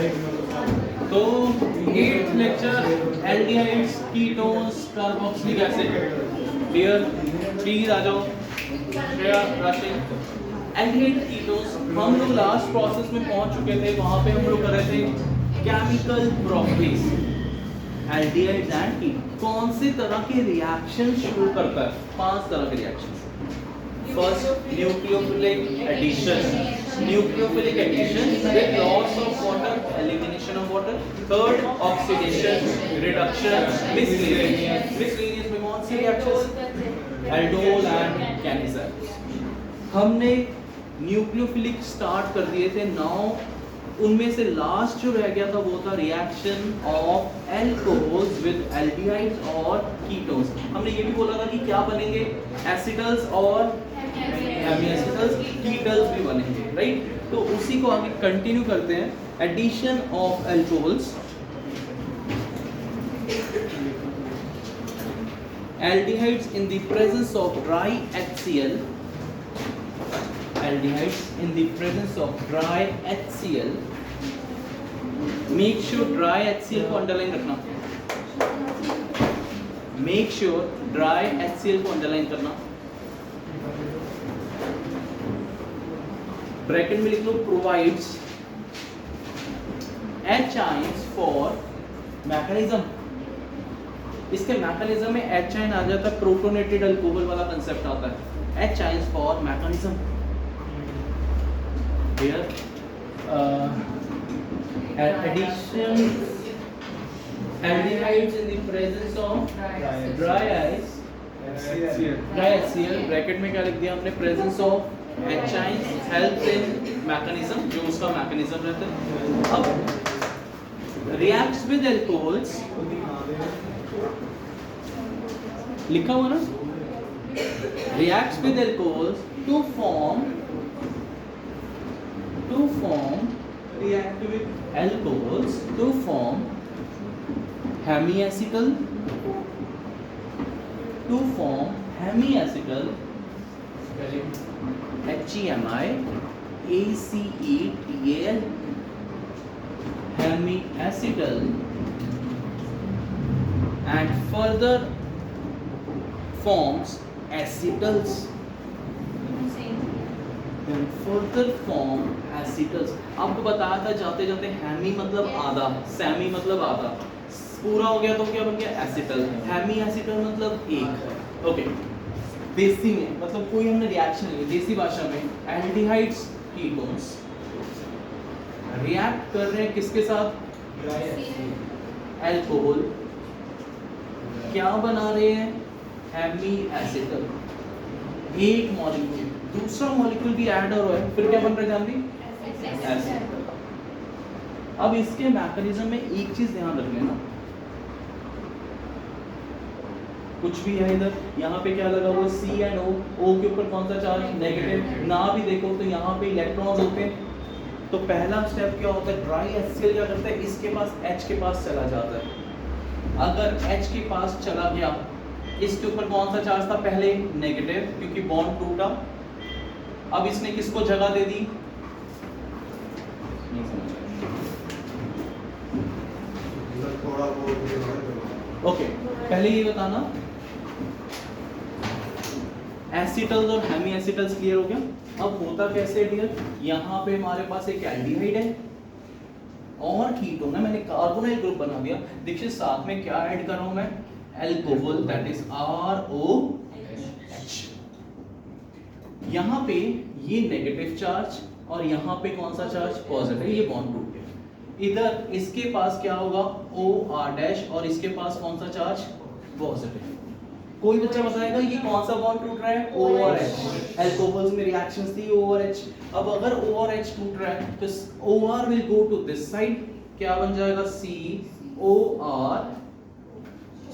तो 8th lecture aldehydes, ketones, carboxylic acid. Dear please आ जाओ। श्रेया, राशिद, एल्डिहाइड कीटोन्स हम लोग लास्ट प्रोसेस में पहुंच चुके थे। वहां पे हम लोग कर रहे थे chemical properties. Aldehydes and ketone कौन से तरह के रिएक्शन शुरू करता है? 5 तरह के reaction. First, nucleophilic addition, nucleophilic addition with loss of water, elimination of water. Third, oxidation, reduction, miscellaneous में कौन सी reactions? Aldol and Cannizzaro। हमने न्यूक्लियोफिलिक स्टार्ट कर दिए थे। नाउ उनमें से लास्ट जो रह गया था वो था reaction of alcohols with aldehydes और कीटोन्स। हमने ये भी बोला था कि क्या बनेंगे? एसिटल्स और हेमीएसिटल्स, कीटल्स भी बनेंगे, राइट? तो उसी को आगे कंटिन्यू करते हैं। Addition of alcohols, aldehydes in the presence of dry HCl, aldehydes in the presence of dry HCl। make sure dry HCl को अंडरलाइन रखना। make sure dry HCl को अंडरलाइन करना। ब्रैकेट में लिख लो provides H ions for mechanism। इसके mechanism में H ion आ जाता है, प्रोटोनेटेड अल्कोहल वाला कंसेप्ट आता है। H ions for mechanism। Here, addition aldehydes in the presence of dry ice, dry HCl। Bracket में क्या लिख दिया हमने? presence of H ions helps in mechanism, जो उसका मैकेनिज्म रहता है। अब reacts with alcohols, लिखा हुआ ना? reacts with alcohols to form react with alcohols to form hemiacetal, HEMI ACETAL, hemiacetal, and further forms acetals, then further form acetals। आपको बताया था जाते जाते हेमी मतलब आधा, सेमी मतलब आधा, पूरा हो गया तो क्या बन गया? एसिटल। हेमी एसिटल मतलब एक। ओके, देसी में मतलब कोई हमने रिएक्शन नहीं, देसी भाषा में एल्डिहाइड्स कीटोन्स रिएक्ट कर रहे हैं किसके साथ? एल्कोहल। क्या बना रहे हैं? Hemiacetal. एक मॉलिक्यूल, दूसरा मॉलिक्यूल भी ऐड हो रहा है, फिर क्या बन रहा है जानती? एसिड। अब इसके मैकेनिज्म में एक चीज ध्यान रख लेना, कुछ भी है इधर, यहाँ पे क्या लगा हुआ? CNO, O के ऊपर कौन सा चार्ज? नेगेटिव। ना भी देखो तो यहाँ पे इलेक्ट्रॉन्स होते हैं। तो पहला स्टेप क्या होता है? ड्राई HCl क्या करता है? इसके पास H के पास चला जाता है। अगर H के पास चला गया, इसके ऊपर कौन सा चार्ज था? पहले नेगेटिव, क्योंकि बॉन्ड टूटा। अब इसने किसको जगह दे दी? ओके, पहले ये बताना, एसिटल्स और हेमी एसिटल्स क्लियर हो गया। अब होता कैसे डियर? यहाँ पे हमारे पास एक एल्डिहाइड है और कीटोन है, मैंने कार्बोनाइल ग्रुप बना दिया। देखिए साथ में क्या ऐड कर रहा हूं मैं? Alcohol, that is ROH। यहाँ पे ये नेगेटिव चार्ज और यहाँ पे कौन सा चार्ज? पॉजिटिव। ये बॉन्ड टूट गया। इधर इसके पास क्या होगा? OR- और इसके पास कौन सा चार्ज? पॉजिटिव। कोई बच्चा बताएगा ये कौन सा बॉन्ड टूट रहा है? OR-H। एल्कोहल्स में रिएक्शंस थी OR-H। अब अगर OR-H टूट रहा है तो OR will go to this side, क्या बन जाएगा? COR।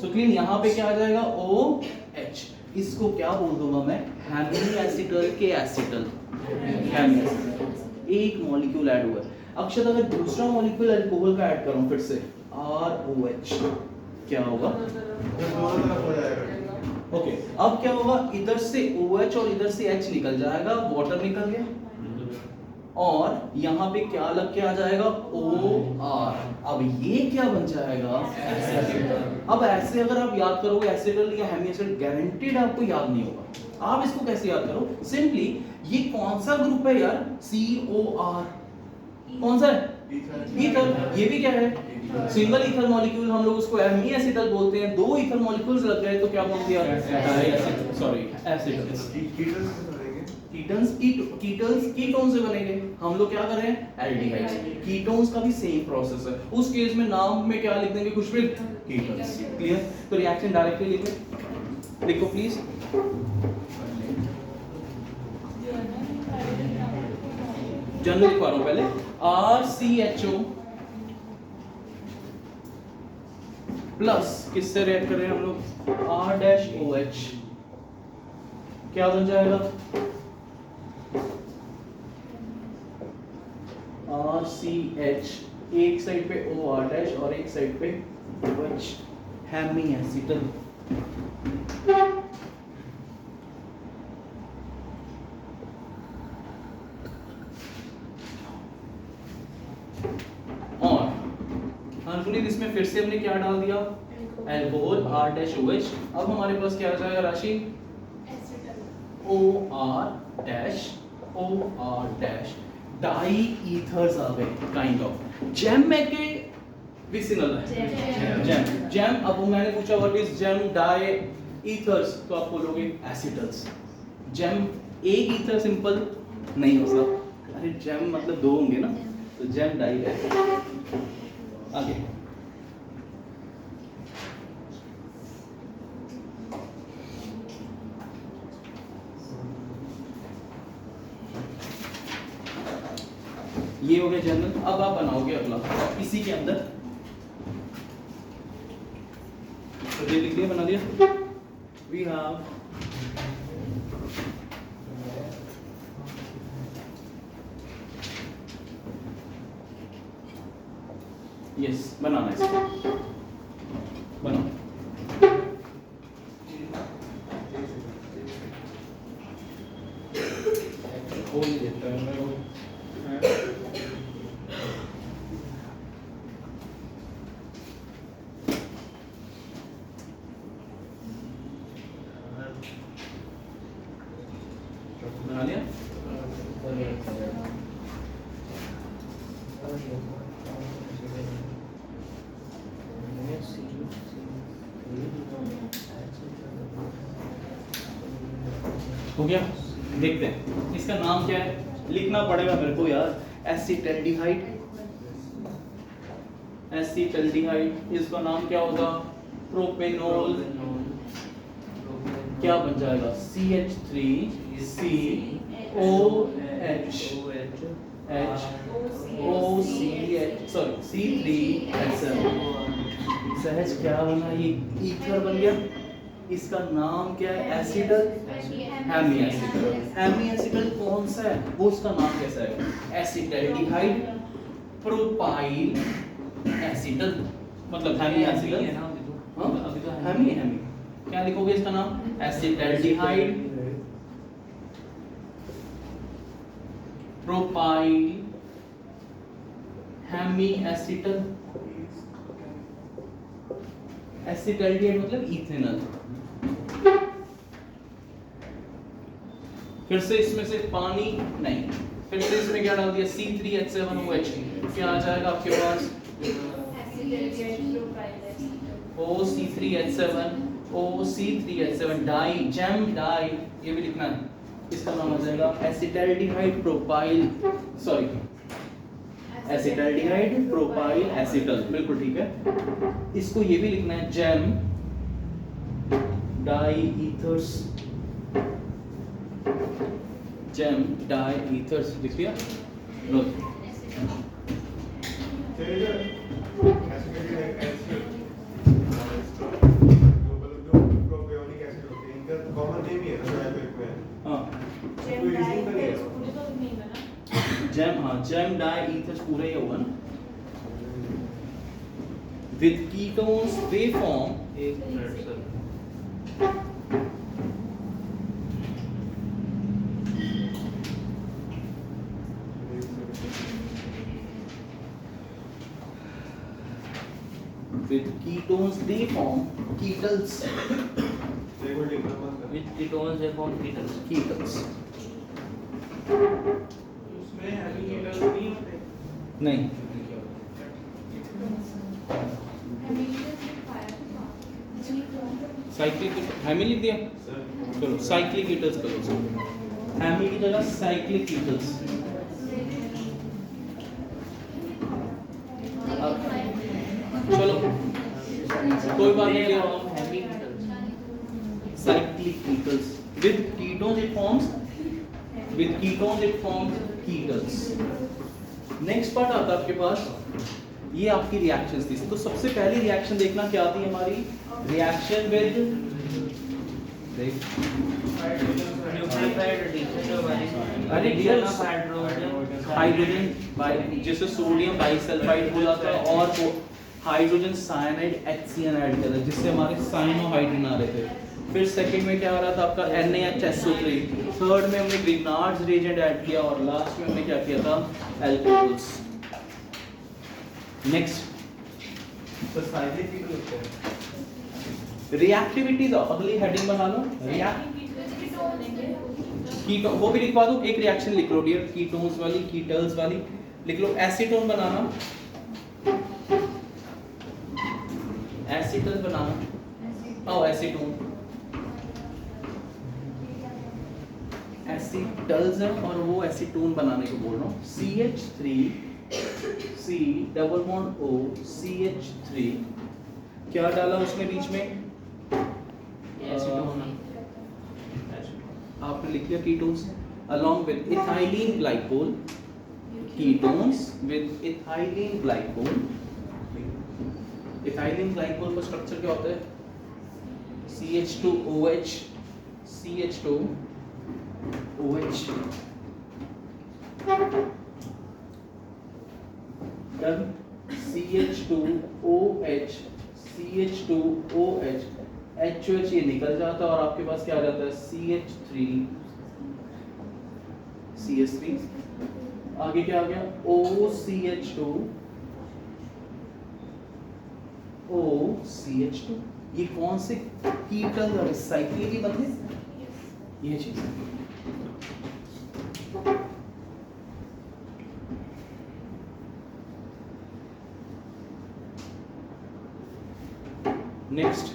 सो क्लीन, यहाँ पे क्या आ जाएगा? OH। इसको क्या बोल दूंगा मैं? हेमी एसिटल के एसिटल। Hemiacetal. एक मॉलिक्यूल ऐड हुआ है। अक्षत अगर दूसरा मॉलिक्यूल अल्कोहल का ऐड करूं फिर से ROH, क्या होगा? ओके, अब क्या होगा? इधर से OH और इधर से H निकल जाएगा, वाटर निकल गया। और यहाँ पे क्या लग के आ जाएगा OR। अब ये क्या बन जाएगा एसिटल। अब ऐसे अगर आप याद करोगे एसिटल या हेमी एसिड गारंटीड आपको याद नहीं होगा। आप इसको कैसे याद करो, सिंपली ये कौन सा ग्रुप है यार, COR कौन सा है, ईथर। ये भी क्या है, सिंगल ईथर मॉलिक्यूल, हम लोग उसको हेमी एसिटल बोलते हैं। दो ईथर मॉलिक्यूल्स लग गए तो क्या बोल दिया, सॉरी एसिटल्स। कीटोन से बनेंगे। हम लोग क्या कर रहे हैं, एल्डिहाइड्स। कीटोन्स का भी सेम प्रोसेस है। उस केस में नाम में क्या लिख देंगे, कुछ भी कीटोन्स। क्लियर। तो रिएक्शन डायरेक्टली लिखो प्लीज। जनरल लिखवा रहा हूं पहले, RCHO प्लस किससे रिएक्ट कर रहे हैं हम लोग, R-OH। क्या बन जाएगा, RCH, एक साइड पे OR- और एक साइड पे OH, हेमी एसिटल। और हार्मोनिक इसमें फिर से हमने क्या डाल दिया, अल्कोहल R-OH। अब हमारे पास क्या आ जाएगा राशि, OR- डाई ईथर्स आ गए, काइंड ऑफ। जेम में के विसिनल है, जेम। अब मैंने पूछा what is gem diethers, तो आप बोलोगे एसिटल्स। जेम एक ईथर सिंपल नहीं हो सकता, अरे जेम मतलब दो होंगे ना, तो जेम डाई है। आगे ये हो गया जनरल। अब आप बनाओगे अगला इसी के अंदर, तो ये लिख दिया, बना दिया। वी हैव यस, बनाना इसको, बनाओ। खोल देता है मैं वो। बना लिया। हो गया, देखते हैं इसका नाम क्या है, लिखना पड़ेगा मेरे को यार। Acetaldehyde, acetaldehyde. इसका नाम क्या होगा, प्रोपेनॉल। क्या बन जाएगा, C3H6OH, सहज क्या बना, ये ईथर बन गया। इसका नाम क्या है, acetal, hemiacetal. Hemiacetal कौन सा है, वो उसका नाम कैसा है, एसिटल्डिहाइड प्रोपाइल एसिटल, मतलब हेमी एसिटल। हाँ अभी तो हेमी हेमी। क्या लिखोगे इसका नाम, acetaldehyde propyl hemiacetal. Acetaldehyde मतलब इथेनॉल। फिर से इसमें से पानी नहीं, फिर से इसमें क्या डाल दिया, C3H7OH। क्या आ जाएगा आपके पास, OC3H7 डाई, जेम डाई, ये भी लिखना है। इसका नाम आ जाएगा acetaldehyde propyl, sorry acetaldehyde propyl acetal, बिल्कुल ठीक है। इसको ये भी लिखना है, gem diethers, gem diethers लिख दिया। लो जेम, हाँ जेम डाई ईथर्स पूरा ही होगा ना। विद कीटोन्स दे फॉर्म, एक minute sir, with ketones they form ketals. With ketones they form ketones. Ketals. उसमें heavy metals नहीं होते नहीं साइक्लिक हैमी लिख दिया चलो साइक्लिक कीटल्स करो हैमी की जगह साइक्लिक कीटल्स चलो कोई बात नहीं लिया Heavy metals. cyclic ketals with ketones it forms ketals. Next part आता है आपके पास ये आपकी रिएक्शंस थी तो सबसे पहली रिएक्शन देखना क्या आती है हमारी reaction with Nucleophile addition of अरे डियर hydrogen. हाइड्रोजन जैसे सोडियम बाइसल्फाइड हो जाता है और हाइड्रोजन साइनाइड HCN ऐड कर रहा है जिससे हमारे साइनोहाइड्रिन आ रहे थे फिर सेकंड में क्या आ रहा था आपका NaHSO3 थर्ड में हमने ग्रिग्नार्ड्स रिएजेंट ऐड किया और लास्ट में हमने क्या किया था अल्कोहल्स नेक्स्ट तो साइक्लिक कीटो होते हैं रिएक्टिविटीज अगली हेडिंग बना लो कीटो वो भी लिखवा दो एक रिएक्शन लिख लो डियर कीटोन्स वाली कीटल्स वाली लिख लो एसीटोन बनाना एसीटल बनाना ओ एसीटोन एसीटल्स है और वो एसीटोन बनाने को बोल रहा हूँ CH3 C double bond O CH3 क्या डाला उसने बीच में Acetone. आपने लिख लिया ketones along with ethylene glycol ketones with ethylene glycol ethylene glycol का स्ट्रक्चर क्या होता है CH2OH CH2OH done CH2OH CH2OH HOH ये निकल जाता है और आपके पास क्या आ जाता है CH3 CH3 आगे क्या आ गया OCH2 OCH2 ये कौन से कीटल और साइक्लिक ही बनते ये चीज next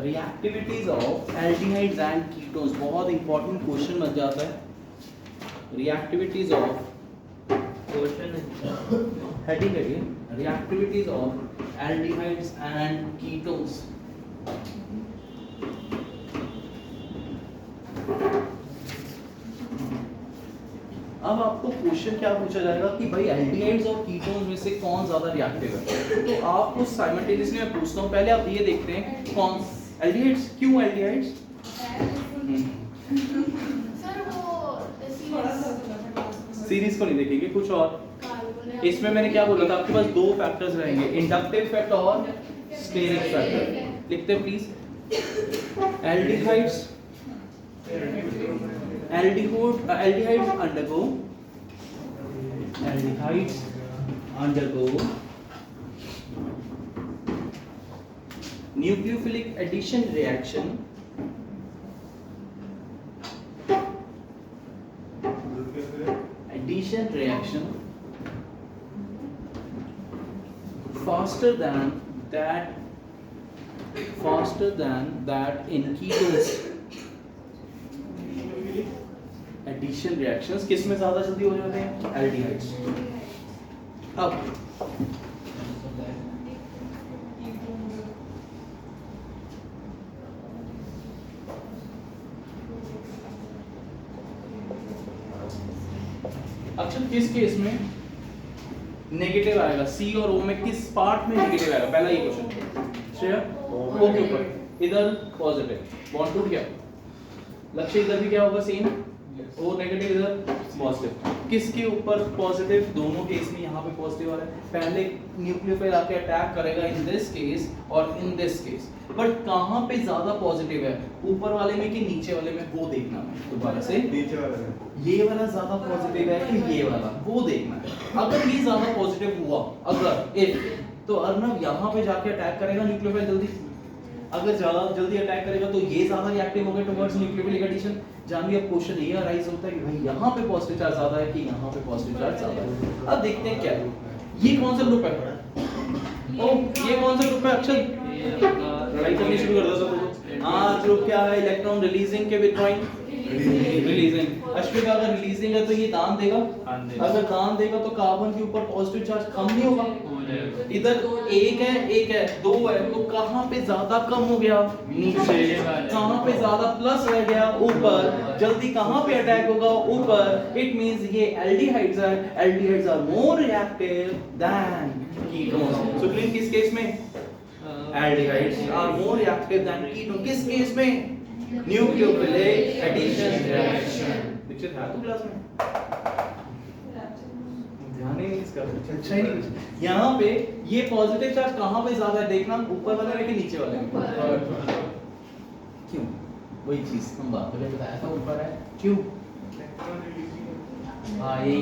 reactivities of aldehydes and ketones बहुत इंपॉर्टेंट क्वेश्चन बन जाता है रिएक्टिविटीज ऑफ Question है. हेडिंग है ये reactivities of aldehydes and ketones अब आपको क्वेश्चन क्या पूछा जाएगा कि भाई एल्डिहाइड्स और कीटोन्स में से कौन ज्यादा रिएक्टिव है तो आपको साइमल्टेनियसली मैं पूछता हूं पहले आप ये देखते हैं कौन एल्डिहाइड्स क्यों एल्डिहाइड्स सर वो सीरीज को नहीं देखेंगे कुछ और इसमें मैंने क्या बोला था आपके पास दो फैक्टर्स रहेंगे इंडक्टिव फैक्टर और स्टेरिक फैक्टर लिखते हैं please aldehydes aldehydes undergo nucleophilic addition reaction faster than that in ketones addition reactions किस में ज्यादा जल्दी हो जाते हैं एल्डिहाइड्स अब अच्छा किस केस में नेगेटिव आएगा सी और ओ में किस पार्ट में नेगेटिव आएगा पहला ये क्वेश्चन श्रेया ओ के ऊपर इधर पॉजिटिव बॉन्ड टूट गया लक्ष्य इधर भी क्या होगा सेम वो नेगेटिव इधर पॉजिटिव, किसके ऊपर पॉजिटिव, दोनों केस में यहाँ पे पॉजिटिव आ रहा है। पहले न्यूक्लियोफाइल आके अटैक करेगा इन दिस केस और इन दिस केस, बट कहाँ पे ज्यादा पॉजिटिव है, ऊपर वाले में कि नीचे वाले में, वो देखना है दोबारा से। नीचे वाला है। ये वाला ज्यादा पॉजिटिव है कि ये वाला, वो देखना है। अगर ये ज्यादा पॉजिटिव हुआ, अगर इफ, तो अर्नव यहाँ पे जाके अटैक करेगा न्यूक्लियोफाइल जल्दी। अगर ज्यादा जल्दी अटैक करेगा तो ये ज्यादा रिएक्टिव होगा टुवर्ड्स न्यूक्लियोफिलिक एडिशन। जानिए अब क्वेश्चन ये अराइज होता है कि भाई यहाँ पे पॉजिटिव चार्ज ज्यादा है कि यहाँ पे पॉजिटिव चार्ज ज्यादा है। अब देखते हैं क्या ये कौन सा ग्रुप है। ओ ये कौन सा ग्रुप है अक्षय, लड़ाई करनी शुरू कर दो सब। हाँ ग्रुप क्या है, इलेक्ट्रॉन रिलीजिंग के विथड्रॉइंग, रिलीजिंग। अश्विक अगर रिलीजिंग है तो ये दान देगा, अगर दान देगा तो कार्बन के ऊपर पॉजिटिव चार्ज कम नहीं होगा। इधर एक है दो है, तो कहाँ पे ज्यादा कम हो गया, नीचे। कहाँ पे ज्यादा प्लस रह गया, ऊपर। जल्दी कहाँ पे अटैक होगा, ऊपर। इट मींस ये aldehydes are more reactive than ketones. So clean किस केस में, aldehydes are more reactive than ketone. किस केस में, न्यूक्लियोफिलिक एडिशन रिएक्शन। दीक्षित है तो क्लास में, ध्यान ही नहीं इसका, अच्छा ही नहीं कुछ। यहाँ पे ये पॉजिटिव चार्ज कहाँ पे ज्यादा है देखना, ऊपर वाले में कि नीचे वाले में। क्यों, वही चीज हम बात पहले बताया था, ऊपर है क्यों। हाँ यही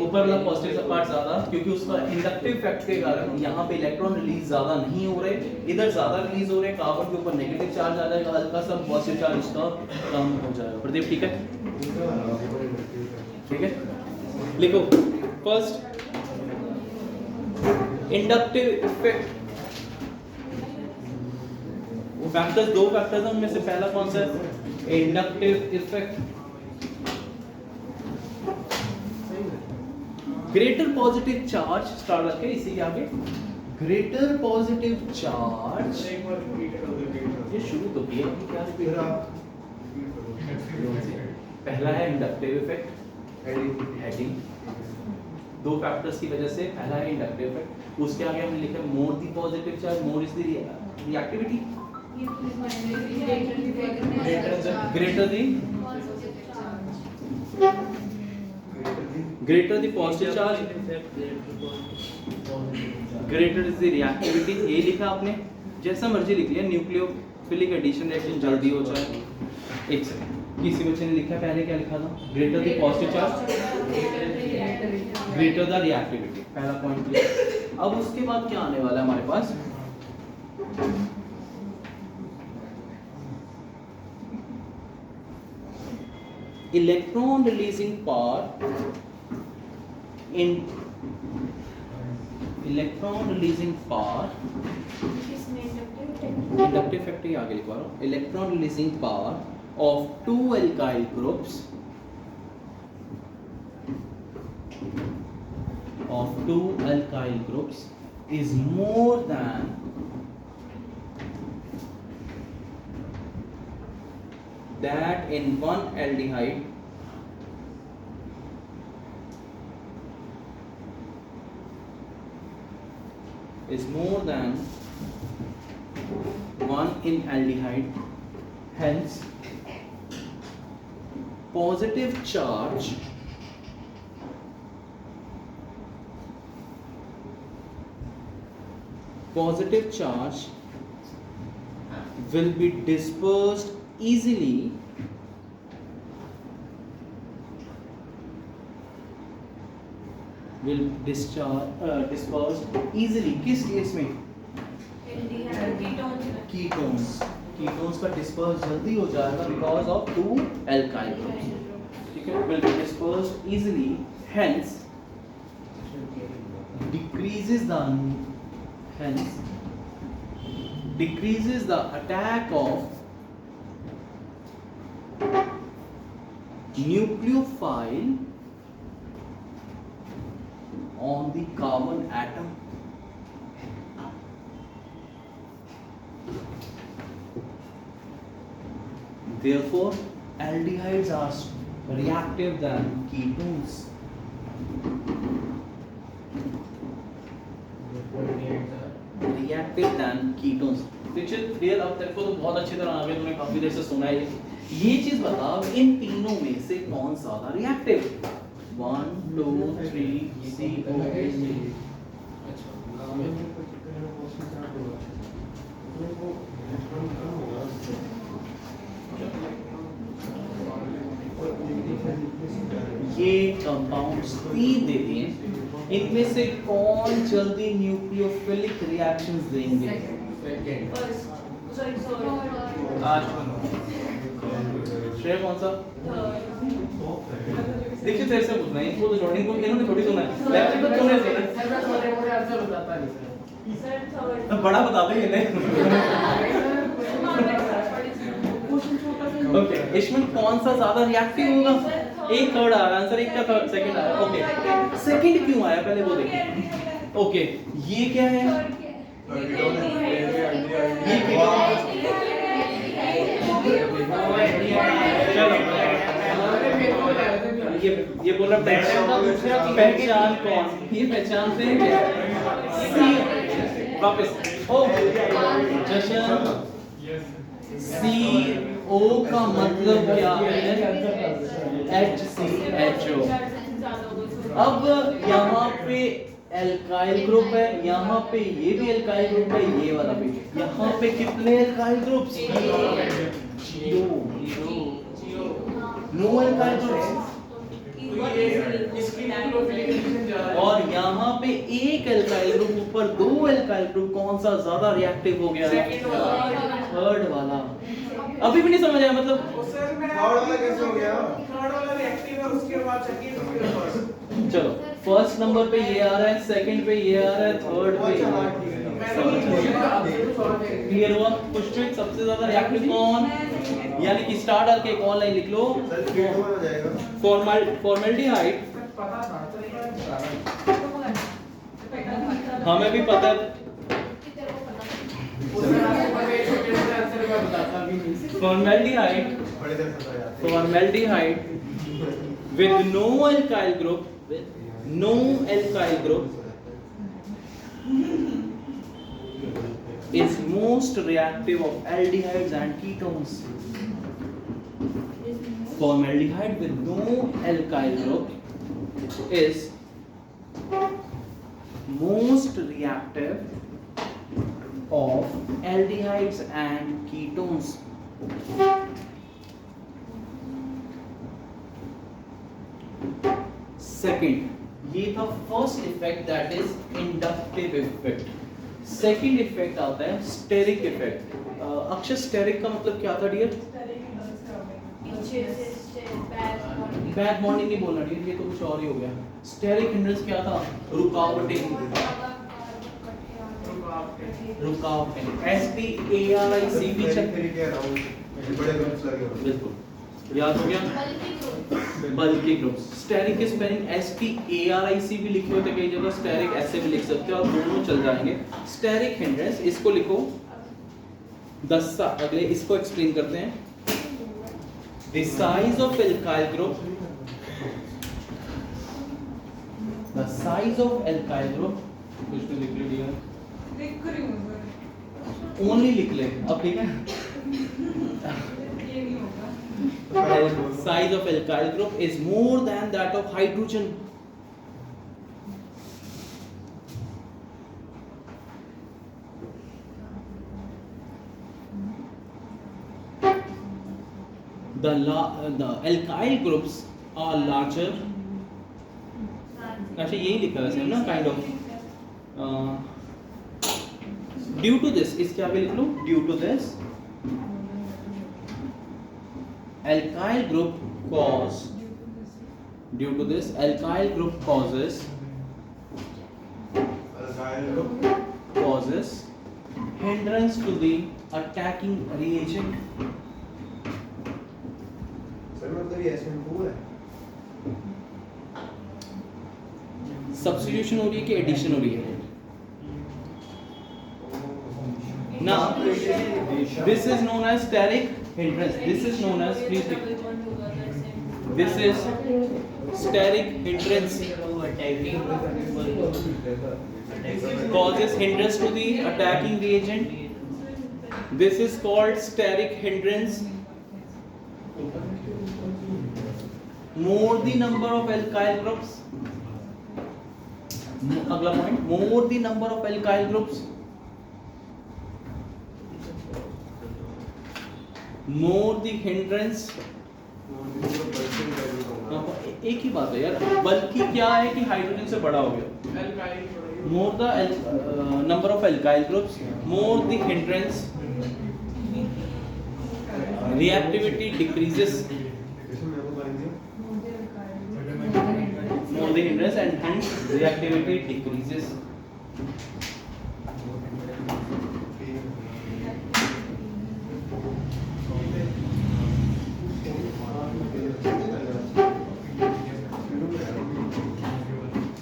ऊपर वाला पॉजिटिव सा पार्ट ज्यादा, क्योंकि उसका इंडक्टिव इफेक्ट के कारण यहाँ पे इलेक्ट्रॉन रिलीज ज्यादा नहीं हो रहे, इधर ज्यादा रिलीज हो रहे। कार्बन के ऊपर नेगेटिव चार्ज आ जाएगा, हल्का सा पॉजिटिव चार्ज उसका कम हो जाएगा। प्रदीप ठीक है, ठीक है, लिखो। फर्स्ट इंडक्टिव इफेक्ट, वो फैक्टर्स, दो फैक्टर्स हैं, उनमें से पहला कौन सा है, inductive effect. Greater positive charge start रखे इसी के आगे, ग्रेटर पॉजिटिव चार्ज। एक बार रिपीट कर दो, ये शुरू तो किया कि क्या रिपीट फिर करा। आप पहला है इंडक्टिव इफेक्ट, हेडिंग। दो फैक्टर्स की वजह से पहला है इंडक्टिव इफेक्ट, उसके आगे हमने लिखा more the positive charge, more is the reactivity, greater the greater the positive charge, greater is the reactivity। ये लिखा आपने, जैसा मर्जी लिख लिया, न्यूक्लियोफिलिक एडिशन रिएक्शन जल्दी हो जाए। एक सेकंड, किसी बच्चे ने लिखा, पहले क्या लिखा था, greater the positive charge, greater the reactivity, पहला पॉइंट क्लियर। अब उसके बाद क्या आने वाला है हमारे पास, electron releasing part in electron releasing power, inductive effect ही आगे लिखवा रहा हूँ, electron releasing power of two alkyl groups, is more than that in one aldehyde is more than one in aldehyde, hence positive charge will be dispersed easily dispersed easily। किस case में, ketones का disperse जल्दी हो जाएगा because of two alkyl groups, ठीक है, will be dispersed easily, hence decreases the attack of nucleophile on the carbon atom। Therefore, aldehydes are reactive than ketones। Reactive than and ketones. Dixit dear, अब तेरे को तो बहुत अच्छी तरह आ गया, तूने काफी देर से सुना है। ये चीज बता इन तीनों में से कौन ज्यादा रिएक्टिव? 1 2 3 CO। ये कंपाउंड्स 3 देते हैं, इनमें से कौन जल्दी न्यूक्लियोफिलिक रिएक्शंस देंगे? श्रेय कौन सा? देखिए तेरे से पूछना है, इनको तो जॉइनिंग को इन्होंने थोड़ी सुना है, लेक्चर तो तूने सुना है। बड़ा बता दे ये ओके, इसमें कौन सा ज्यादा रिएक्टिव होगा? एक थर्ड आ रहा आंसर, एक का थर्ड सेकंड आ रहा। ओके, सेकंड क्यों आया पहले वो देखिए। ओके, ये क्या है? ये ये बोला पहचान कौन? ये पहचान से क्या? वापस ओ जशन, CO का मतलब क्या है? HCHO। अब यहाँ पे एल्काइल ग्रुप है, यहाँ पे ये भी एल्काइल ग्रुप है, ये वाला भी। यहाँ पे कितने alkyl groups? No alkyl groups. और यहाँ पे एक एल्काइल ग्रुप ऊपर 2 एल्काइल ग्रुप, कौन सा ज्यादा रिएक्टिव हो गया? थर्ड वाला। अभी भी नहीं समझ आया मतलब? थर्ड वाला कैसे हो गया? थर्ड वाला रिएक्टिव है, उसके बाद सेकंड, फिर फर्स्ट। चलो, फर्स्ट नंबर पे ये आ रहा है, सेकंड पे ये आ रहा है, थर्ड पे क्लियर हुआ? पुष्पित सबसे ज्यादा रिएक्टिव कौन? यानी कि स्टार डाल के एक और लाइन लिख लो, फॉर्मल्डिहाइड। हमें भी पता है, formaldehyde with no alkyl group is most reactive of aldehydes and ketones. Formaldehyde with no alkyl group is most reactive of aldehydes and ketones. Second, ये था first effect, that is inductive effect. Second effect आता है steric effect. Akshay, steric का मतलब क्या था dear? Back bonding नहीं बोलना डियर, ये तो कुछ और ही हो गया। स्टेरिक हिंड्रेंस क्या था? रुकावटें। STARIC बिल्कुल याद हो गया। बल्कि ग्रुप्स, स्टेरिक की स्पेलिंग STARIC भी लिखे होते कई जगह, स्टेरिक ऐसे भी लिख सकते हो, और दोनों चल जाएंगे। स्टेरिक हिंड्रेंस, इसको लिखो 10 अगले, इसको एक्सप्लेन करते हैं। The size of alkyl group, the size of alkyl group, कुछ तो लिख लिया, लिख रही हूं, ओनली लिख ले अब, ठीक है? ये नहीं होगा। Size of alkyl group is more than that of hydrogen. The alkyl groups are larger. अच्छा यही लिखा है वैसे ना, kind of. Due to this, इसके आगे लिख लो, due to this alkyl group cause, due to this alkyl group causes hindrance to the attacking reagent. Sir मतलब ये SN2 है? सब्स्टिट्यूशन हो रही है कि एडिशन हो रही है? Now this is known as steric hindrance. This is known as, please, this is steric hindrance. attacking. Causes hindrance to the attacking reagent. This is called steric hindrance. More the number of alkyl groups. अगला point, more the number of alkyl groups, more the hindrance. एक ही बात है यार, बल्कि क्या है कि hydrogen से बड़ा हो गया. More the number of alkyl groups, more the hindrance, reactivity decreases. More the hindrance and hence reactivity decreases.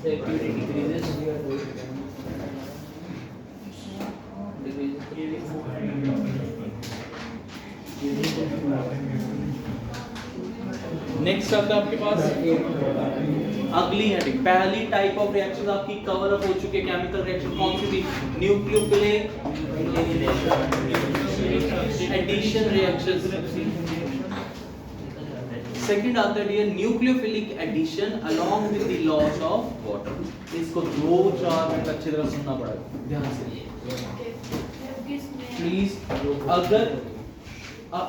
Reactivity decreases. Next आता है आपके पास अगली हेडिंग. पहली टाइप ऑफ रिएक्शन आपकी कवर अप हो चुकी है. केमिकल रिएक्शन कौन सी थी? Nucleophilic addition reactions. सेकंड आता है dear nucleophilic addition along with the loss of water. इसको 2-4 मिनट अच्छी तरह सुनना पड़ेगा, ध्यान से प्लीज. अगर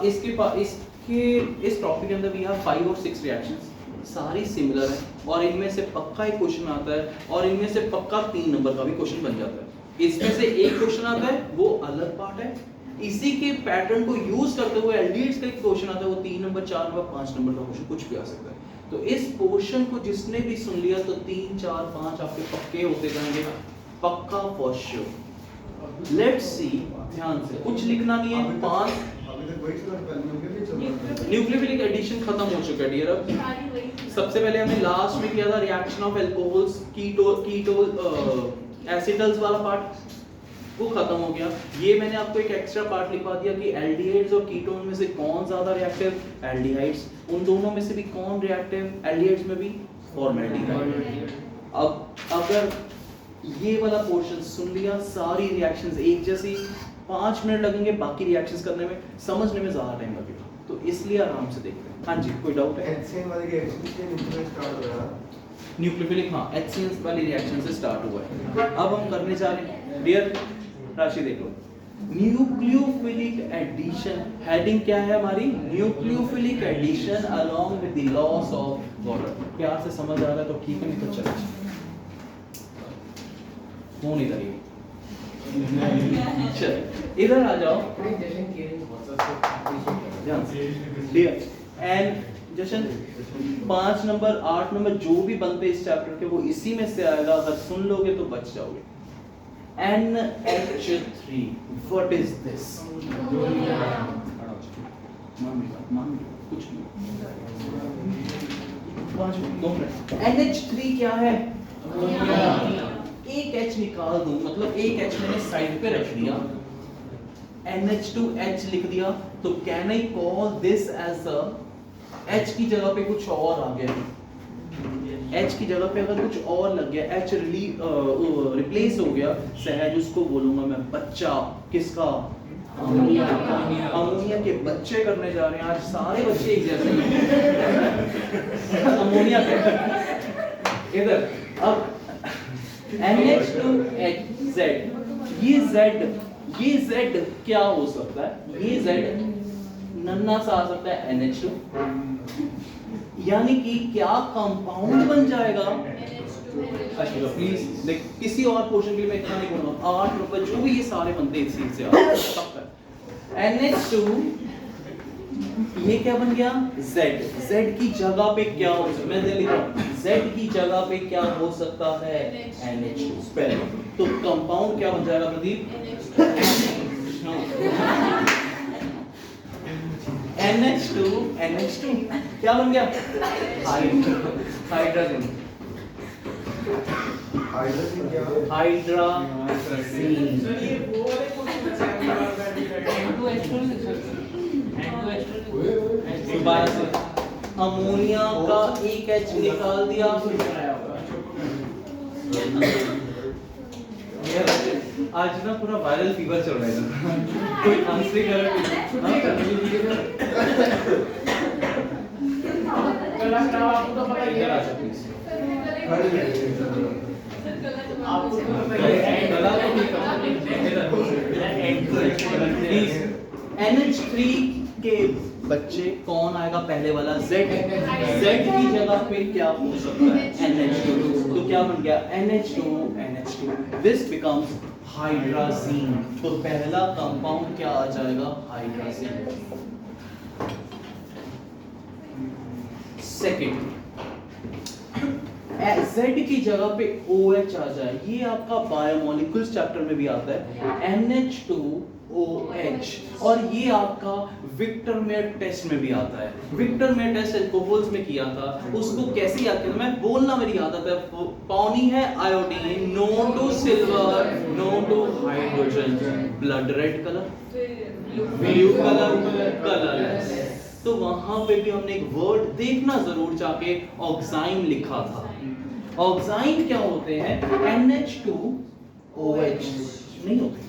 इसके इस टॉपिक के अंदर भी है 5 और 6 रिएक्शंस, सारी सिमिलर है और इनमें से पक्का एक क्वेश्चन आता है और इनमें से पक्का 3 नंबर का भी क्वेश्चन बन जाता है. इसमें से एक क्वेश्चन आता है वो अलग पार्ट है. इसी के पैटर्न को यूज करते हुए एल्डिहाइड्स का एक क्वेश्चन आता है, वो 3 नंबर 4 नंबर 5 नंबर का क्वेश्चन कुछ भी आ सकता है. तो इस पोर्शन को जिसने भी सुन लिया तो 3 4 5 आपके पक्के होते जाएंगे, पक्का फॉर श्योर. लेट्स सी, ध्यान से, कुछ लिखना नहीं है. 5 न्यूक्लियोफिलिक एडिशन खत्म हो चुका है डियर. अब सबसे पहले हमने लास्ट में किया था रिएक्शन ऑफ अल्कोहल्स, कीटोन एसिटल्स वाला पार्ट, वो खत्म हो गया. ये मैंने आपको एक एक्स्ट्रा पार्ट लिखवा दिया कि एल्डिहाइड्स और कीटोन में से कौन ज्यादा रिएक्टिव? एल्डिहाइड्स. उन दोनों में से भी कौन रिएक्टिव? एल्डिहाइड्स में भी फॉर्मेल्डिहाइड. अब अगर ये वाला पोर्शन सुन लिया, सारी रिएक्शंस एक जैसी, 5 मिनट लगेंगे बाकी रिएक्शंस करने में, समझने में ज्यादा टाइम लगेगा, तो इसलिए आराम से देखते हैं. हाँ जी, कोई डाउट है? HCN वाली रिएक्शन से न्यूक्लियोफिलिक स्टार्ट हो रहा है. न्यूक्लियोफिलिक, हाँ, HCN वाली रिएक्शन से स्टार्ट हुआ है. अब हम करने जा रहे हैं डियर, राशि देख लो. न्यूक्लियोफिलिक एडिशन, हेडिंग क्या है हमारी? Nucleophilic addition along with the loss of water. प्यार से समझ आ रहा है तो ठीक है, नहीं तो चलो हो नहीं रही. चल इधर आ जाओ ध्यान से dear. And Jashan 5 number 8 number जो भी बनते इस चैप्टर के वो इसी में से आएगा. अगर सुन लोगे तो बच जाओगे. NH3, what is this? कुछ नहीं. 2 मिनट. NH3 क्या है? एक H निकाल दूं, मतलब एक H मैंने साइड पे रख दिया, NH2H लिख दिया, तो can I call this as a H की जगह पे कुछ और आ गया. H की जगह पे अगर कुछ और लग गया, H रिप्लेस हो गया, सहज उसको बोलूंगा मैं बच्चा. किसका? अमोनिया. अमोनिया के बच्चे करने जा रहे हैं आज. सारे बच्चे एक जैसे हैं. अमोनिया के इधर. अब NH2HZ, ये Z क्या हो सकता है? ये Z नन्ना सा आ सकता है NH2, यानी कि क्या कंपाउंड बन जाएगा? अच्छा प्लीज देख, किसी और पोर्शन के लिए मैं इतना नहीं बोलूंगा. 8 नंबर जो भी ये सारे बनते हैं इसी से आते हैं. NH2 ये क्या बन गया? Z की जगह पे क्या हो सकता है? मैं लिख रहा हूं Z की जगह पे क्या हो सकता है? NH2. स्पेलिंग तो कंपाउंड क्या बन जाएगा प्रदीप? NH2 क्या बन गया? हाइड्रोजन. हाइड्रोजन क्या? हाइड्रोजन. ये वो वाले क्वेश्चन दोबारा से अमोनिया का एक H निकाल दिया, आज ना पूरा वायरल फीवर चल रहा है इधर। कोई आंसर कर आपको तो पता ही इधर है। आ जाओ प्लीज। आपको तो पता ही है। गला तो नहीं करना प्लीज। NH3 के बच्चे कौन आएगा पहले वाला? Z। Z की जगह पे क्या हो सकता है? NH2। तो क्या बन गया? NH2। This becomes hydrazine. तो पहला कंपाउंड क्या आ जाएगा? हाइड्राजीन। सेकंड, Z की जगह पे OH आ जाए, ये आपका बायोमोलिक्यूल्स चैप्टर में भी आता है, NH2OH, और ये आपका विक्टर मेयर टेस्ट में भी आता है। विक्टर मेयर टेस्ट एल्कोहल्स में किया था, उसको कैसे याद किया? मैं बोलना मेरी आदत है। पानी है iodine, no to silver, no to hydrogen, blood red colour, blue colour, colourless. तो वहां पे भी हमने एक वर्ड देखना जरूर जाके, ऑक्साइन लिखा था। ऑक्साइन क्या होते हैं? NH2OH नहीं होते।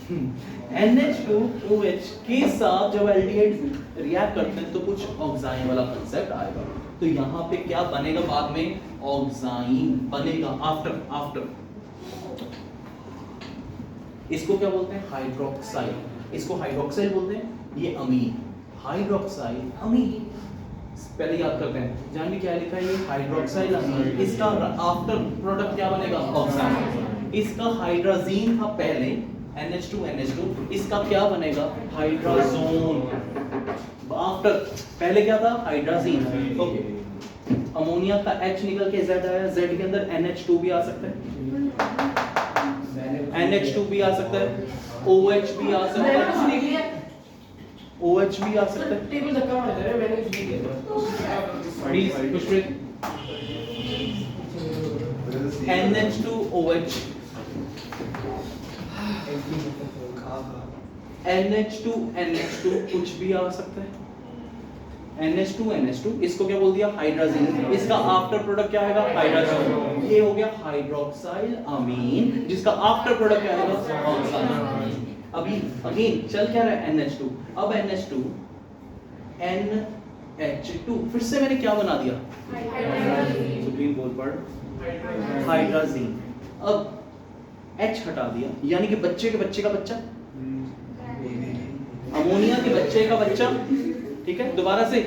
NH2OH के साथ जब एल्डिहाइड रिएक्ट करते हैं तो कुछ ऑक्साइन वाला कंसेप्ट आएगा। तो यहाँ पे क्या बनेगा बाद में? ऑक्साइन बनेगा आफ्टर। इसको क्या बोलते हैं? हाइड्रोक्साइल। इसको हाइड्रोक्साइल बोलते हैं, ये अमीन। हाइड्रोक्साइल अमीन पहले याद करते हैं। जानवी क्या लिखा है? ये हाइड्रोक्साइल अमीन। इसका आफ्टर प्रोडक्ट क्या बनेगा? ऑक्साइन। इसका हाइड्राजीन था पहले, NH2, इसका क्या बनेगा? हाइड्राजोन। आफ्टर पहले क्या था? हाइड्राजीन। ओके, अमोनिया का H निकल के Z आया, Z के अंदर NH2 भी आ सकता है, NH2 भी आ सकता है, OH भी आ सकता है, OH भी आ सकता है। टेबल धक्का मार दे रहे, मैंने कुछ नहीं किया। प्लीज पुष्पित। NH2OH, NH2 कुछ भी आ सकता है। NH2, इसको क्या बोल दिया? हाइड्राजीन। इसका आफ्टर प्रोडक्ट क्या आएगा? हाइड्राजीन। ये हो गया हाइड्रोक्साइल अमीन, जिसका आफ्टर प्रोडक्ट क्या आएगा? ऑक्साइन। अभी अगेन चल क्या रहा है? NH2। अब NH2 NH2 फिर से मैंने क्या बना दिया? सुप्रीम बोल पढ़, हाइड्राजीन। अब H हटा दिया, यानी कि बच्चे के बच्चे का बच्चा, अमोनिया के बच्चे का बच्चा। ठीक है, दोबारा से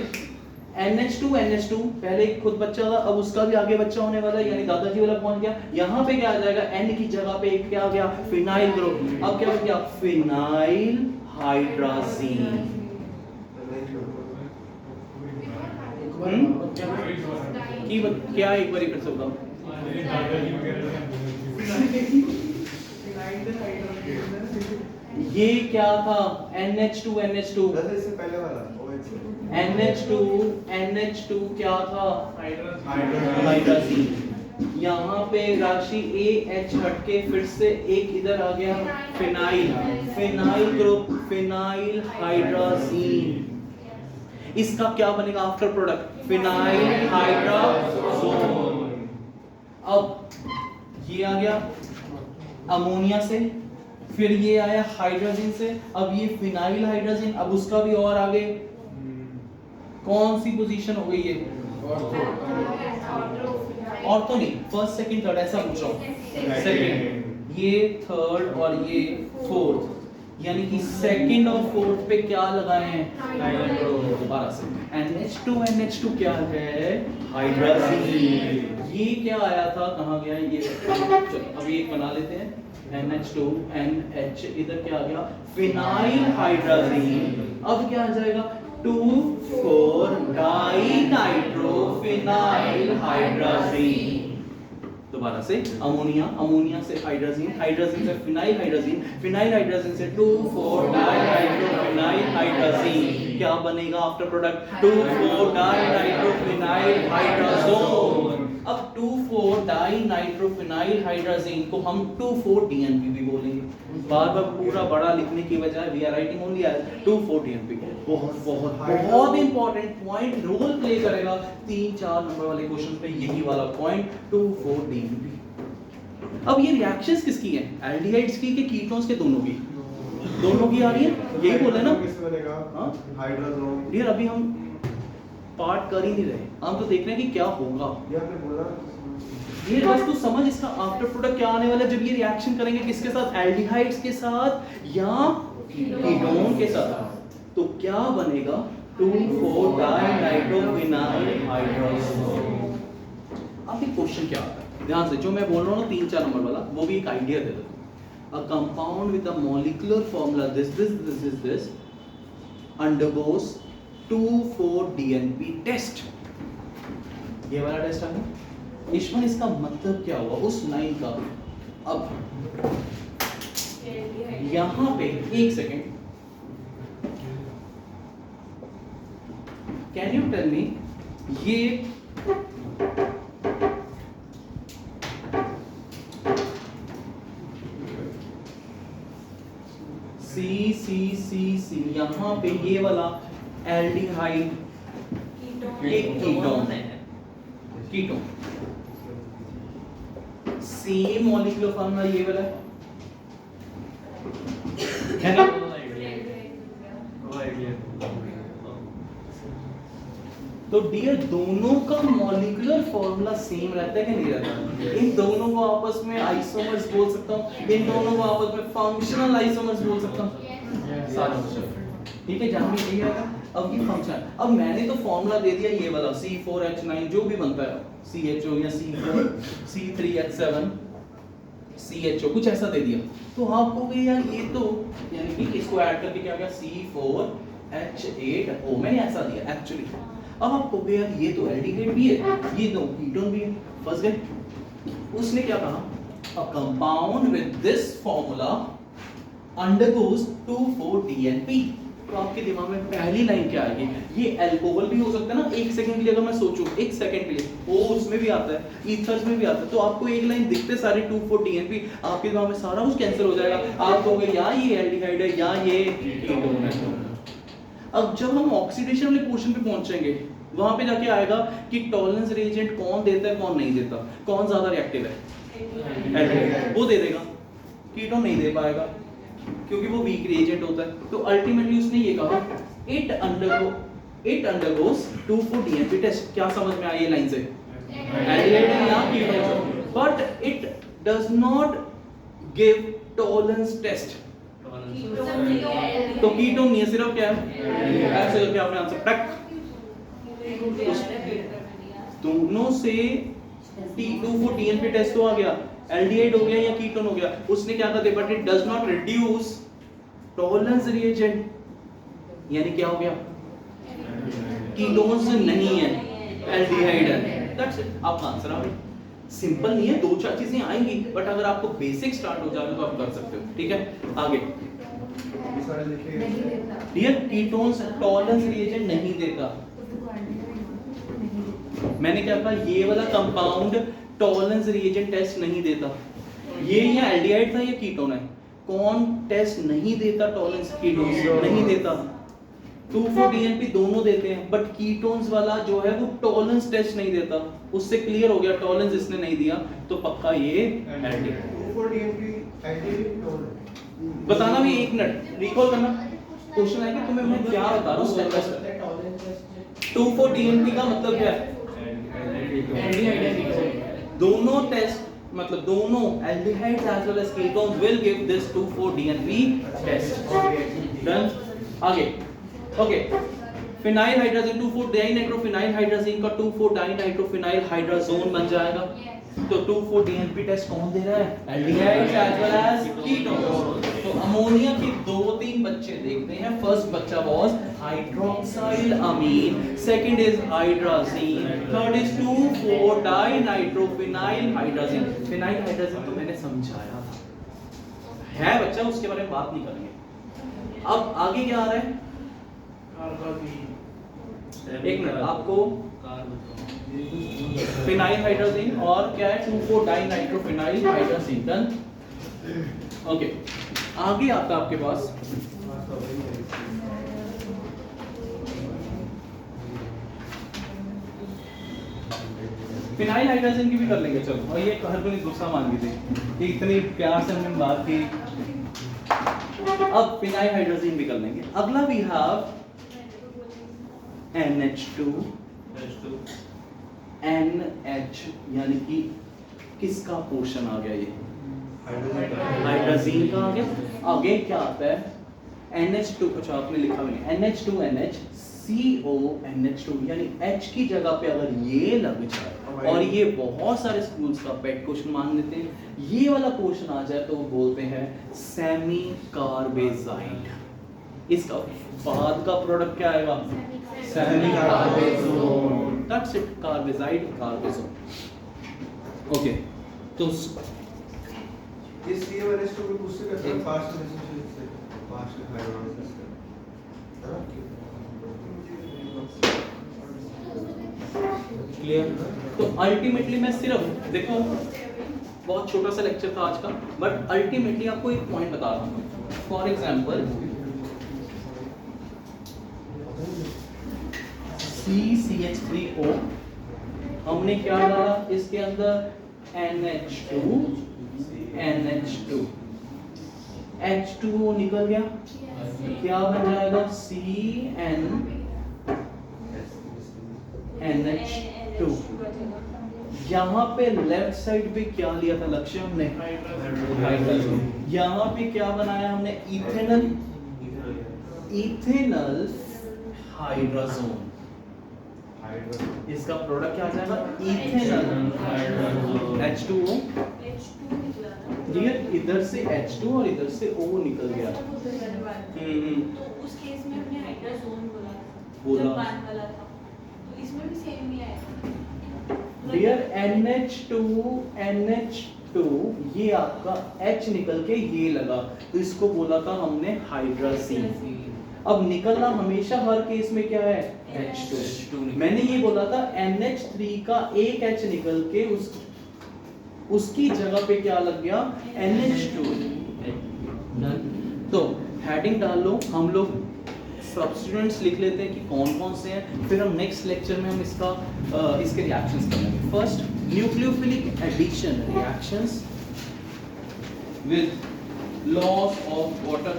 NH2 पहले खुद बच्चा था, अब उसका भी आगे बच्चा होने वाला है, यानी दादाजी वाला पहुंच गया। यहाँ पे क्या आ जाएगा? N की जगह पे एक क्या आ गया? Phenyl group. अब क्या हो गया? Phenyl hydrazine. क्या एक बार फिर से बताओ। ये क्या था? NH2 इससे पहले वाला NH2 क्या था? हाइड्राजीन। यहाँ पे राशि AH हटके फिर से एक इधर आ गया, फिनाइल ग्रुप, फिनाइल हाइड्राजीन। इसका क्या बनेगा आफ्टर प्रोडक्ट? Phenyl hydrazone. अब ये आ गया अमोनिया से, फिर ये आया हाइड्रोजन से, अब ये फिनाइल हाइड्रोजन, अब उसका भी और आगे कौन सी पोजीशन हो गई? ये ऑर्थो नहीं, फर्स्ट सेकंड थर्ड ऐसा पूछ रहा हूं। सेकंड, ये थर्ड और ये फोर्थ, यानी कि सेकंड और फोर्थ पे क्या लगाए हैं? दोबारा से NH2 क्या है? हाइड्रोजन। ये क्या आया था? कहाँ गया ये? चलो अभी एक बना लेते हैं। NH2 NH, इधर क्या आ गया? Phenyl hydrogen. अब क्या आ जाएगा? 2,4 डाइनाइट्रोफिनाइल हाइड्रोजन। दोबारा से अमोनिया से हाइड्रोजन से फिनाइल हाइड्रोजन से 2,4 डाइनाइट्रोफिनाइल हाइड्रोजन। क्या बनेगा आफ्टर प्रोडक्ट? 2,4 dinitrophenyl hydrogen. अब 2,4 डाइनाइट्रोफिनाइल हाइड्रोजन को हम 2,4 DNP भी बोलेंगे। बार बार पूरा बड़ा लिखने की बजाय we are writing only as 2,4 DNP। बहुत इंपॉर्टेंट पॉइंट, रोल प्ले करेगा 3-4 नंबर वाले क्वेश्चन पे, यही वाला पॉइंट 2,4 DNP। अब ये रिएक्शंस किसकी हैं, एल्डिहाइड्स की कि कीटोन्स के, दोनों की, दोनों की आ रही है, यही बोल रहे हैं ना। किससे बनेगा? हाँ हाइड्रोजोन। डियर अभी हम पार्ट कर ही नहीं रहे, हम तो देख रहे हैं कि क्या होगा। ये आपने बोला ये बस तू समझ इसका आफ्टर प्रोडक्ट क्या आने वाला है जब ये रिएक्शन करेंगे, किसके साथ, एल्डिहाइड्स के साथ या कीटोन के साथ, तो क्या बनेगा, 2,4-डाइनाइट्रोफिनाइल हाइड्रोजोन। अब ये क्वेश्चन क्या आता है, ध्यान से, जो मैं बोल रहा हूँ ना 3-4 नंबर वाला, वो भी एक आइडिया दे देता हूँ। A compound with a molecular formula this undergoes 2,4-DNP test। ये वाला टेस्ट आ गया। ईश्वर इसका मतलब क्या हुआ उस लाइन का। अब यहां पे एक second, can you tell me ये C यहां पे ये वाला एल्डिहाइड एक कीटोन है, कीटोन सेम मॉलिक्यूलर फॉर्मूला ये वाला है ना। तो डियर दोनों का मॉलिक्यूलर फॉर्मूला सेम रहता है कि नहीं रहता, इन दोनों को आपस में आइसोमर्स बोल सकता हूं, इन दोनों को आपस में फंक्शनल आइसोमर्स बोल सकता हूं, सारा कुछ ठीक है, जहां भी यही आएगा। अब ये फंक्शन, अब मैंने तो फॉर्मूला दे दिया ये वाला C4H9 जो भी बनता है CHO या C4 C3H7 CHO कुछ ऐसा दे दिया, तो आप कहोगे यार ये तो यानी कि इसको ऐड करके क्या गया C4H8O, मैंने ऐसा दिया एक्चुअली। अब आप कहोगे यार ये तो एल्डिहाइड भी है, ये दो कीटोन भी है, फंस गए। उसने क्या कहा, a compound with this formula undergoes 2,4-DNP। तो आपके दिमाग में पहली लाइन क्या आएगी, ये अल्कोहल भी हो सकता है ना, एक सेकंड के लिए अगर मैं सोचूं, एक सेकंड के लिए, वो उसमें भी आता है, ईथर्स में भी आता है, तो आपको एक लाइन दिखते सारे 2,4-DNP, आपके दिमाग में सारा कुछ कैंसिल हो जाएगा, आप कहोगे या ये एल्डिहाइड है या ये कीटोन है। अब जब हम ऑक्सीडेशन वाले पोर्शन पे पहुंचेंगे, वहां पे जाके आएगा कि टॉलरेंस रिएजेंट कौन देता है कौन नहीं देता, कौन ज्यादा रिएक्टिव है, एल्डिहाइड वो दे देगा, कीटोन नहीं दे पाएगा क्योंकि वो वीक रिएजेंट होता है। तो अल्टीमेटली उसने ये कहा इट अंडरगोस 2,4-DNP टेस्ट। क्या समझ में आई ये लाइन से, एल्डिहाइड है या ketone, but it does not give Tollens test. तो कीटोन नहीं है, सिर्फ क्या है, ऐसे करके आपने आंसर टक, दोनों से 2,4-DNP टेस्ट तो आ गया, एल्डिहाइड हो गया या कीटोन हो गया। उसने क्या कहा, but it does not reduce tolerance reagent, यानी क्या हो गया, कीटोन्स नहीं है, एल्डिहाइड है, दैट्स इट, आपका आंसर आ गया। सिंपल नहीं है, 2-4 चीजें आएंगी, बट अगर आपको बेसिक स्टार्ट हो जाए तो आप कर सकते हो, ठीक है। आगे डियर, कीटोन्स टॉलरेंस रिएजेंट नहीं देता। मैंने क्या कहा, ये वाला कंपाउंड टॉलरेंस रिएजेंट टेस्ट नहीं देता। ये या एल्डिहाइड था या कीटोन है, कौन टेस्ट नहीं देता, टॉलरेंस कीटोन्स नहीं देता। 2,4-DNP दोनों देते हैं, बट कीटोन्स वाला जो है वो टॉलरेंस टेस्ट नहीं देता। उससे क्लियर हो गया, टॉलरेंस इसने नहीं दिया तो पक्का ये एल्डिहाइड। 2,4-DNP एल्डिहाइड बताना भी 1 मिनट, रिकॉल करना, क्वेश्चन आएगा तुम्हें मैं क्या बता रहा हूं स्टेप बाय स्टेप। 2,4-DNP का मतलब क्या है, दोनों टेस्ट, मतलब दोनों aldehydes as well as ketones will give this 2,4-DNP test. Done, आगे okay. Phenyl hydrogen two four dinitrophenyl hydrogen का 2,4-डाइनाइट्रोफिनाइल हाइड्रोजोन बन जाएगा। तो 2,4-DNP टेस्ट कौन दे रहा है, aldehydes as well as ketones. तो अमोनिया के 2-3 बच्चे देखते हैं। फर्स्ट बच्चा was hydroxyl amine, second is hydrazine, third is two four dinitrophenyl hydrogen. Phenyl hydrogen तो मैंने समझाया था, है बच्चा, उसके बारे में बात नहीं करेंगे। अब आगे क्या आ रहा है, एक मिनट, आपको फिनाइल हाइड्रोजन और क्या है 2,4-डाइनाइट्रोफिनाइल हाइड्रोजन। Done, okay. आगे आता है आपके पास फिनाइल हाइड्रोजन की भी कर लेंगे चलो। और ये हर कोई गुस्सा मान गई थी कि इतनी प्यार से हमने बात की। अब फिनाइल हाइड्रोजन भी कर लेंगे। अगला वी हैव NH2 NH, यानी कि किसका पोर्शन आ गया? ये हाइड्रोजन का आ गया। आगे क्या आता है? NH2, अच्छा आपने लिखा हुआ है NH2 NH CO NH2, यानी H की जगह पे अगर ये लग जाए, और ये बहुत सारे स्कूल्स का पेट क्वेश्चन मान लेते हैं, ये वाला पोर्शन आ जाए तो वो बोलते हैं सेमी कार्बेजाइड। इसका बाद का प्रोडक्ट क्या आएगा? Semi carbazone. That's it, carbazide carbazone. Okay, तो इस CONH2 को उससे करते हैं फास्ट रिलेशनशिप से, फास्ट हाइड्रोलाइसिस से, है ना? क्लियर? तो अल्टीमेटली मैं सिर्फ देखो, बहुत छोटा सा लेक्चर था आज का, बट अल्टीमेटली आपको एक पॉइंट बता रहा हूँ। फॉर एग्जांपल CCH3O, हमने क्या डाला इसके अंदर? NH2 NH2 H2O निकल गया, क्या बन जाएगा? CnNH2। यहाँ पे लेफ्ट साइड पे क्या लिया था लक्ष्य हमने? हाइड्रोजन। यहाँ पे क्या बनाया हमने? Ethanal, ethanal hydrogen. इसका प्रोडक्ट क्या आ जाएगा? Ethanal H2O। ठीक, इधर से H2 और इधर से O निकल गया। तो उस केस में हमने हाइड्रोजोन बोला था, बोला। जब बांध वाला था, तो इसमें भी सेम ही आएगा। डियर NH2 ये आपका H निकल के ये लगा, तो इसको बोला था हमने हाइड्रोजन। अब निकलना हमेशा हर केस में क्या है? H2। मैंने ये बोला था NH3 का एक H निकल के उसकी जगह पे क्या लग गया? NH2। तो हेडिंग डाल लो, हम लोग सब्स्टिट्यूएंट्स लिख लेते हैं कि कौन कौन से हैं, फिर हम नेक्स्ट लेक्चर में हम इसके रिएक्शंस करेंगे। First, nucleophilic addition reactions with loss of water.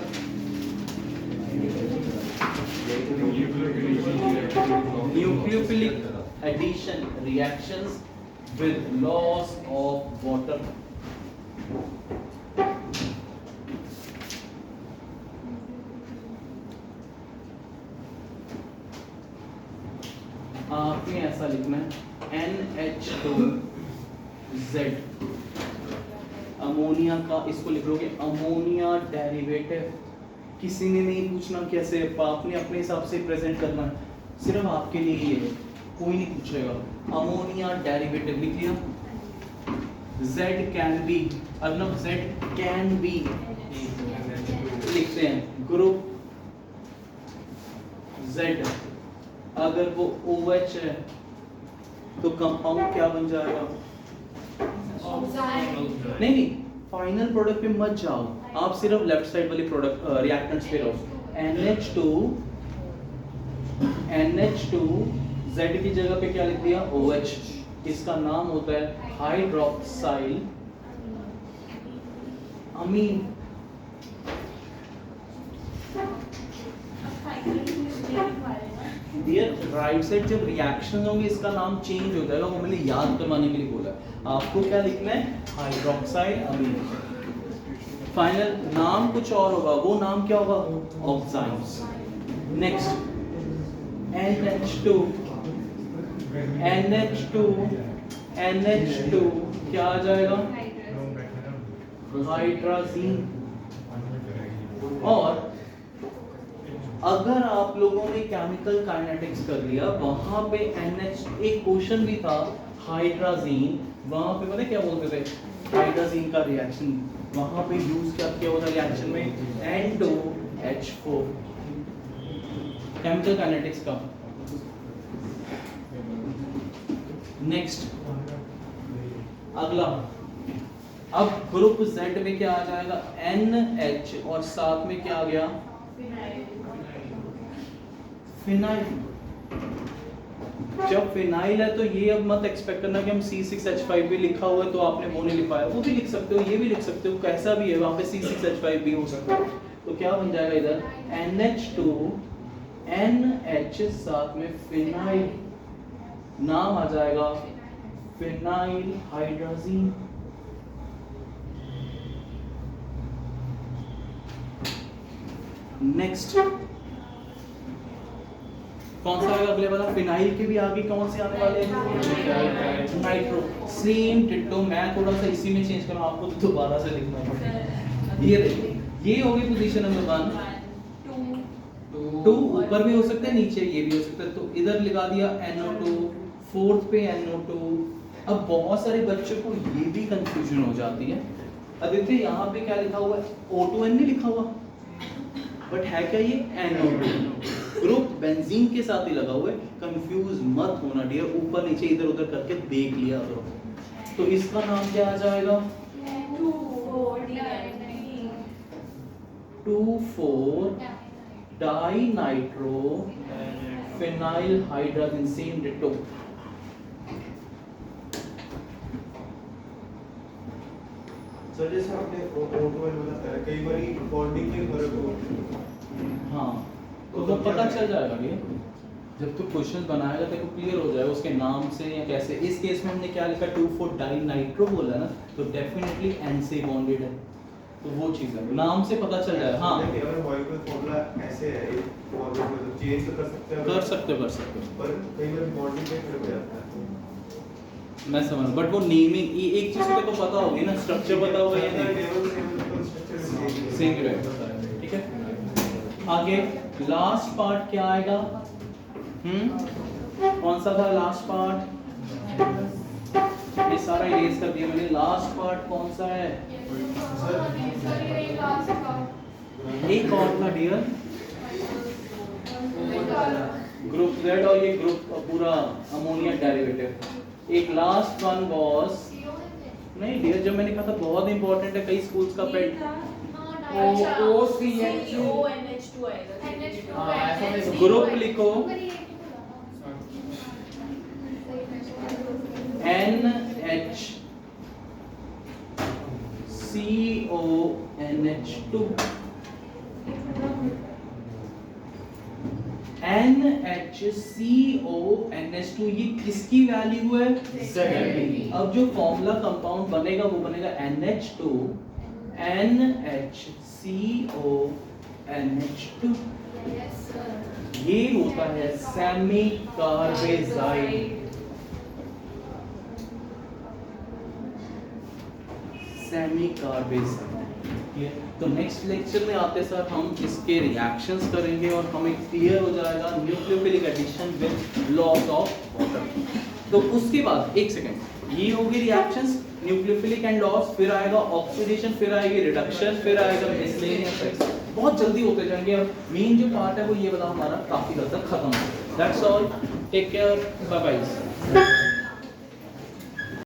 Nucleophilic addition reactions with loss of water. आपने ऐसा लिखना है NH2Z, अमोनिया का, इसको लिख लोगे अमोनिया डेरिवेटिव। किसी ने नहीं पूछना कैसे, आपने अपने हिसाब से प्रेजेंट करना है, सिर्फ आपके लिए ये है, कोई नहीं पूछेगा। अमोनिया डेरिवेटिव लिख लिया। Z can be, Arnab Z can be लिखते हैं ग्रुप Z, अगर वो OH है तो कंपाउंड क्या बन जाएगा? नहीं, फाइनल प्रोडक्ट पे मत जाओ, आप सिर्फ लेफ्ट साइड वाले प्रोडक्ट रिएक्टेंट्स पे रहो। NH2 Z की जगह पे क्या लिख दिया? OH। इसका नाम होता है हाइड्रोक्साइल अमीन। डियर, राइट साइड जब रिएक्शन होंगे इसका नाम चेंज हो जाएगा, वो मैंने याद करवाने के लिए बोला। आपको क्या लिखना है? हाइड्रोक्साइल अमीन। फाइनल नाम कुछ और होगा, वो नाम क्या होगा? ऑक्साइड्स। नेक्स्ट NH2 क्या आ जाएगा? हाइड्रोजन। और अगर आप लोगों ने केमिकल काइनेटिक्स कर लिया, वहां पे NH एक क्वेश्चन भी था हाइड्रोजन, वहां पे पता क्या बोलते थे? हाइड्रोजन का रिएक्शन वहां पे यूज क्या किया होता रिएक्शन में? N2H4, केमिकल काइनेटिक्स का। नेक्स्ट अगला, अब ग्रुप Z में क्या आ जाएगा? NH और साथ में क्या आ गया? फिनाइल। जब फिनाइल है तो ये अब मत एक्सपेक्ट करना कि हम C6H5 भी लिखा हुआ है तो आपने वो नहीं लिखा है, वो भी लिख सकते हो, ये भी लिख सकते हो, कैसा भी है वहाँ पे C6H5 भी हो सकता है। तो क्या बन जाएगा इधर NH2 NH साथ में फिनाइल, नाम आ जाएगा फिनाइल हाइड्रोजीन। नेक्स्ट कौन सा आएगा अगले वाला? फिनाइल के भी आगे कौन से आने वाले हैं? नाइट्रो। सेम डिट्टो, मैं थोड़ा सा इसी में चेंज करूँ, आपको तो दोबारा से लिखना पड़ेगा। ये देखिए, ये होगी पोजीशन नंबर 1 2 ऊपर भी हो सकता है, नीचे ये भी हो सकता है, तो इधर लगा दिया NO2, फोर्थ पे NO2। अब बहुत सारे बच्चों को ये भी कंफ्यूजन हो जाती है, आदित्य यहाँ पे क्या लिखा हुआ है? O2N नहीं लिखा हुआ, बट है क्या ये? NO2 ग्रुप बेंजीन के साथ ही लगा हुआ है। कंफ्यूज मत होना डियर, ऊपर नीचे इधर उधर करके देख लिया करो। तो इसका नाम क्या आ जाएगा? 2,4 dinitro phenyl hydrogen, same ditto. Sir जैसे आपने O2N बताया, कई बार बॉन्डिंग में फर्क हो। हाँ, तो वो पता चल जाएगा ये जब तू क्वेश्चन बनाएगा तो क्लियर हो जाएगा उसके नाम से या कैसे। इस केस में हमने क्या लिखा? 2,4 डाइनाइट्रो बोला ना, तो डेफिनेटली N से बॉन्डेड है, तो वो चीज है, नाम से पता चल जाएगा। हाँ अगर मॉलिक्यूलर फॉर्मूला ऐसे है, मतलब चेंज तो कर सकते हैं, कर सकते हो पर कई बार बॉन्डिंग में फर्क हो जाता है। मैं समझ, बट वो नेमिंग एक चीज तो पता होगी ना, स्ट्रक्चर पता होगा या नहीं? सेम ही रहेगा, ठीक है। आगे लास्ट पार्ट क्या आएगा? कौन सा था लास्ट पार्ट? ये सारा इरेज कर दिया मैंने। लास्ट पार्ट कौन सा है? एक और था डियर, ग्रुप Z, और ये ग्रुप पूरा अमोनिया डेरिवेटिव। एक लास्ट वन वाज, नहीं डियर, जो मैंने कहा था बहुत इंपॉर्टेंट है, कई स्कूल्स का पेट। ग्रुप लिखो NHCONH2। NHCONH2 ये किसकी वैल्यू है? सेकेंडरी। अब जो फॉर्मूला कंपाउंड बनेगा वो बनेगा NH2 NHCONH2। ये होता है सेमी कार्बेजाइड। Semi carbazide. तो नेक्स्ट लेक्चर में आते सर हम इसके रिएक्शंस करेंगे और हमें क्लियर हो जाएगा nucleophilic addition with loss of water. तो उसके बाद एक सेकंड, ये होगी रिएक्शंस न्यूक्लियोफिलिक एंड लॉस, फिर आएगा ऑक्सीडेशन, फिर आएगी रिडक्शन, फिर आएगा मिसलेनियस इफेक्ट्स। बहुत जल्दी होते जाएंगे। अब मेन जो पार्ट है वो ये वाला हमारा काफी हद तक खत्म हो। That's all, take care, bye bye.